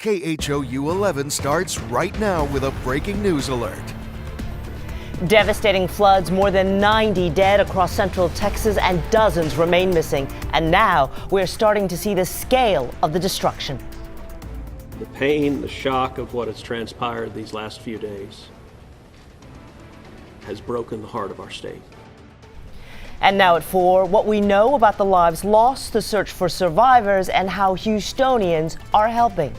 KHOU 11 starts right now with a breaking news alert. Devastating floods, more than 90 dead across central Texas, and dozens remain missing. And now we're starting to see the scale of the destruction. The pain, the shock of what has transpired these last few days has broken the heart of our state. And now at 4, what we know about the lives lost, the search for survivors, and how Houstonians are helping.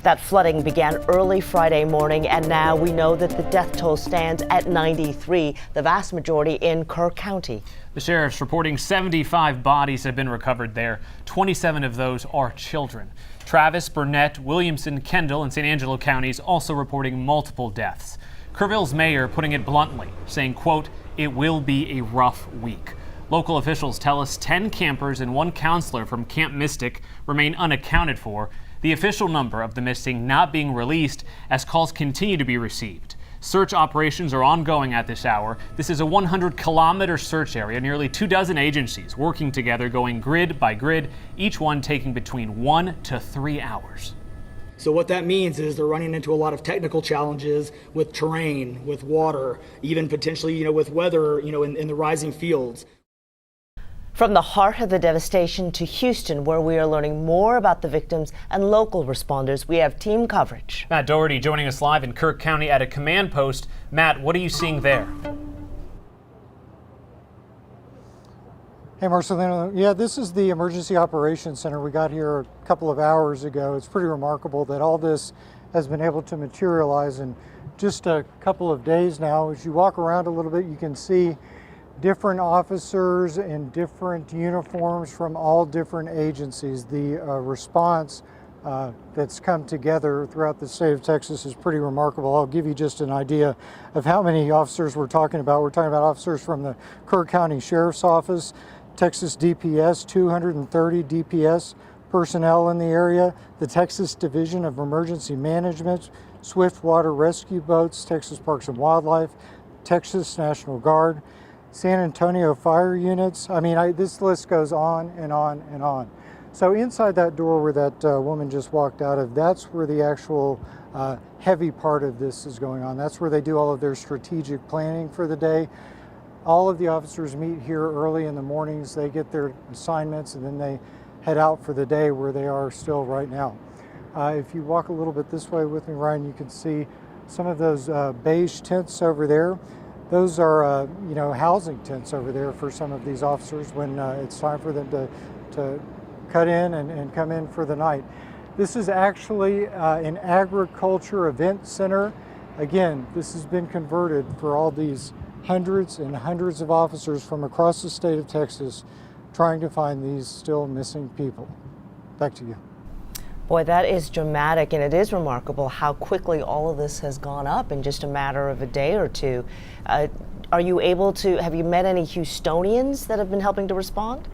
That flooding began early Friday morning, and now we know that the death toll stands at 93, the vast majority in Kerr County. The sheriff's reporting 75 bodies have been recovered there. 27 of those are children. Travis, Burnett, Williamson, Kendall, and San Angelo counties also reporting multiple deaths. Kerrville's mayor putting it bluntly, saying, quote, "It will be a rough week." Local officials tell us 10 campers and 1 counselor from Camp Mystic remain unaccounted for. The official number of the missing not being released as calls continue to be received. Search operations are ongoing at this hour. This is a 100-kilometer search area, nearly 24 agencies working together, going grid by grid, each one taking between 1 to 3 hours. So what that means is they're running into a lot of technical challenges with terrain, with water, even potentially, with weather, in the rising fields. From the heart of the devastation to Houston, where we are learning more about the victims and local responders, we have team coverage. Matt Doherty joining us live in Kirk County at a command post. Matt, what are you seeing there? Hey, Marcelino. Yeah, this is the Emergency Operations Center. We got here a couple of hours ago. It's pretty remarkable that all this has been able to materialize in just a couple of days now. As you walk around a little bit, you can see different officers in different uniforms from all different agencies. The response that's come together throughout the state of Texas is pretty remarkable. I'll give you just an idea of how many officers we're talking about. We're talking about officers from the Kerr County Sheriff's Office, Texas DPS, 230 DPS personnel in the area, the Texas Division of Emergency Management, Swift Water Rescue Boats, Texas Parks and Wildlife, Texas National Guard, San Antonio Fire Units. I mean, this list goes on and on and on. So inside that door where that woman just walked out of, that's where the actual heavy part of this is going on. That's where they do all of their strategic planning for the day. All of the officers meet here early in the mornings. They get their assignments and then they head out for the day, where they are still right now. If you walk a little bit this way with me, Ryan, you can see some of those beige tents over there. Those are, housing tents over there for some of these officers when it's time for them to cut in and come in for the night. This is actually an agriculture event center. Again, this has been converted for all these hundreds and hundreds of officers from across the state of Texas trying to find these still missing people. Back to you. Boy, that is dramatic, and it is remarkable how quickly all of this has gone up in just a matter of a day or two. Have you met any Houstonians that have been helping to respond?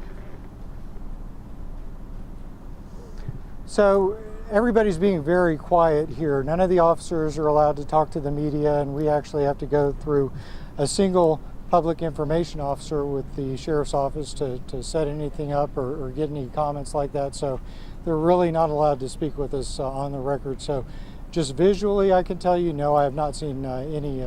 So everybody's being very quiet here. None of the officers are allowed to talk to the media, and we actually have to go through a single public information officer with the sheriff's office to set anything up or get any comments like that. So they're really not allowed to speak with us on the record. So just visually, I can tell you, no, I have not seen any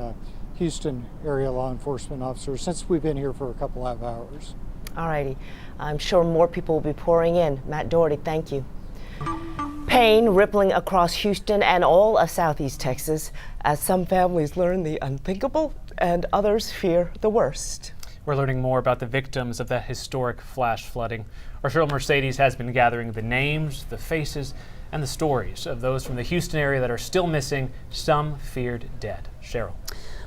Houston area law enforcement officers since we've been here for a couple of hours. All righty. I'm sure more people will be pouring in. Matt Doherty, thank you. Pain rippling across Houston and all of Southeast Texas as some families learn the unthinkable and others fear the worst. We're learning more about the victims of that historic flash flooding. Our Cheryl Mercedes has been gathering the names, the faces, and the stories of those from the Houston area that are still missing, some feared dead. Cheryl.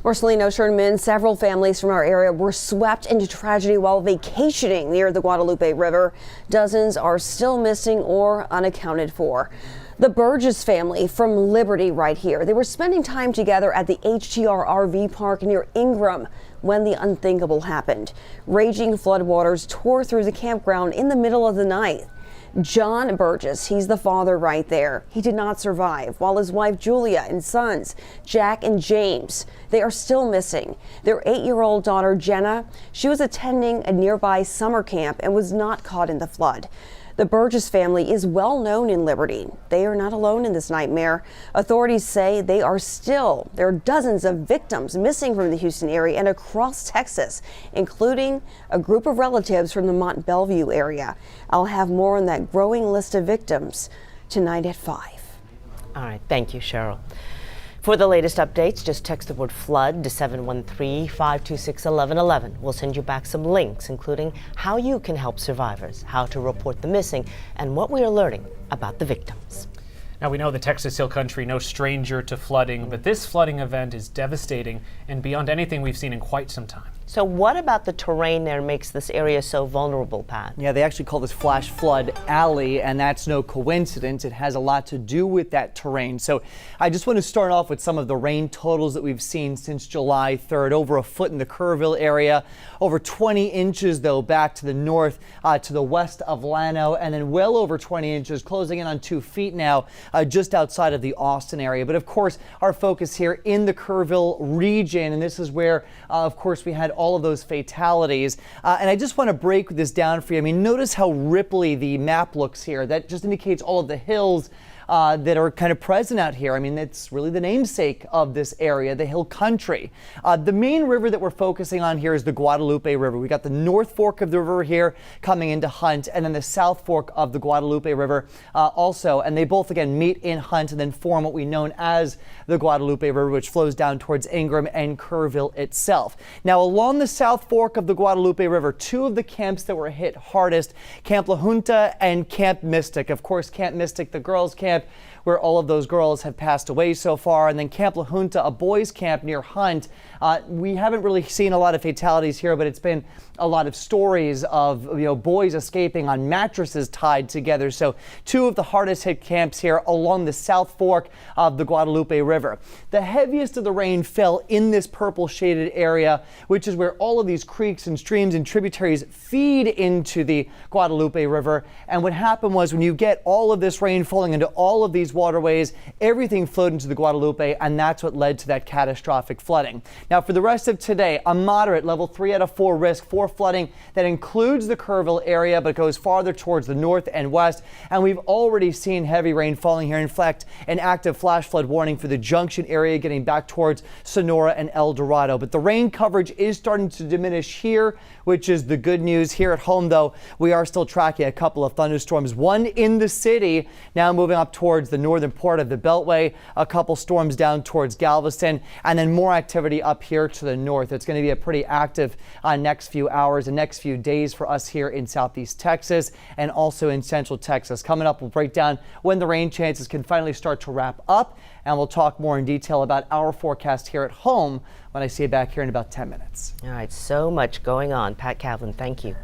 Marcelino Sherman, several families from our area were swept into tragedy while vacationing near the Guadalupe River. Dozens are still missing or unaccounted for. The Burgess family from Liberty right here. They were spending time together at the HTR RV park near Ingram when the unthinkable happened. Raging floodwaters tore through the campground in the middle of the night. John Burgess, he's the father right there. He did not survive, while his wife Julia and sons Jack and James, they are still missing. Their 8-year-old daughter Jenna, she was attending a nearby summer camp and was not caught in the flood. The Burgess family is well known in Liberty. They are not alone in this nightmare. Authorities say there are dozens of victims missing from the Houston area and across Texas, including a group of relatives from the Mont Belvieu area. I'll have more on that growing list of victims tonight at 5. All right, thank you, Cheryl. For the latest updates, just text the word flood to 713-526-1111. We'll send you back some links, including how you can help survivors, how to report the missing, and what we are learning about the victims. Now, we know the Texas Hill Country no stranger to flooding, but this flooding event is devastating and beyond anything we've seen in quite some time. So what about the terrain there makes this area so vulnerable, Pat? Yeah, they actually call this Flash Flood Alley, and that's no coincidence. It has a lot to do with that terrain. So I just want to start off with some of the rain totals that we've seen since July 3rd. Over a foot in the Kerrville area, over 20 inches, though, back to the north, to the west of Llano, and then well over 20 inches, closing in on 2 feet now, just outside of the Austin area. But of course, our focus here in the Kerrville region, and this is where, of course, we had all of those fatalities. And I just want to break this down for you. I mean, notice how ripply the map looks here. That just indicates all of the hills that are kind of present out here. I mean, it's really the namesake of this area, the hill country. The main river that we're focusing on here is the Guadalupe River. We got the North Fork of the river here coming into Hunt, and then the South Fork of the Guadalupe River also. And they both, again, meet in Hunt and then form what we know as the Guadalupe River, which flows down towards Ingram and Kerrville itself. Now, along the South Fork of the Guadalupe River, 2 of the camps that were hit hardest, Camp La Junta and Camp Mystic. Of course, Camp Mystic, the girls' camp, where all of those girls have passed away so far, and then Camp La Junta, a boys' camp near Hunt. We haven't really seen a lot of fatalities here, but it's been a lot of stories of boys escaping on mattresses tied together. So 2 of the hardest hit camps here along the South Fork of the Guadalupe River. The heaviest of the rain fell in this purple shaded area, which is where all of these creeks and streams and tributaries feed into the Guadalupe River. And what happened was, when you get all of this rain falling into all of these waterways, everything flowed into the Guadalupe, and that's what led to that catastrophic flooding. Now, for the rest of today, a moderate level 3 out of 4 risk for flooding that includes the Kerrville area, but goes farther towards the north and west. And we've already seen heavy rain falling here. In fact, an active flash flood warning for the Junction area getting back towards Sonora and El Dorado. But the rain coverage is starting to diminish here, which is the good news. Here at home, though, we are still tracking a couple of thunderstorms, one in the city, now moving up towards the northern part of the Beltway, a couple storms down towards Galveston, and then more activity up here to the north. It's going to be a pretty active next few hours and next few days for us here in southeast Texas and also in central Texas. Coming up, we'll break down when the rain chances can finally start to wrap up, and we'll talk more in detail about our forecast here at home when I see you back here in about 10 minutes. All right, so much going on. Pat Kavlin, thank you.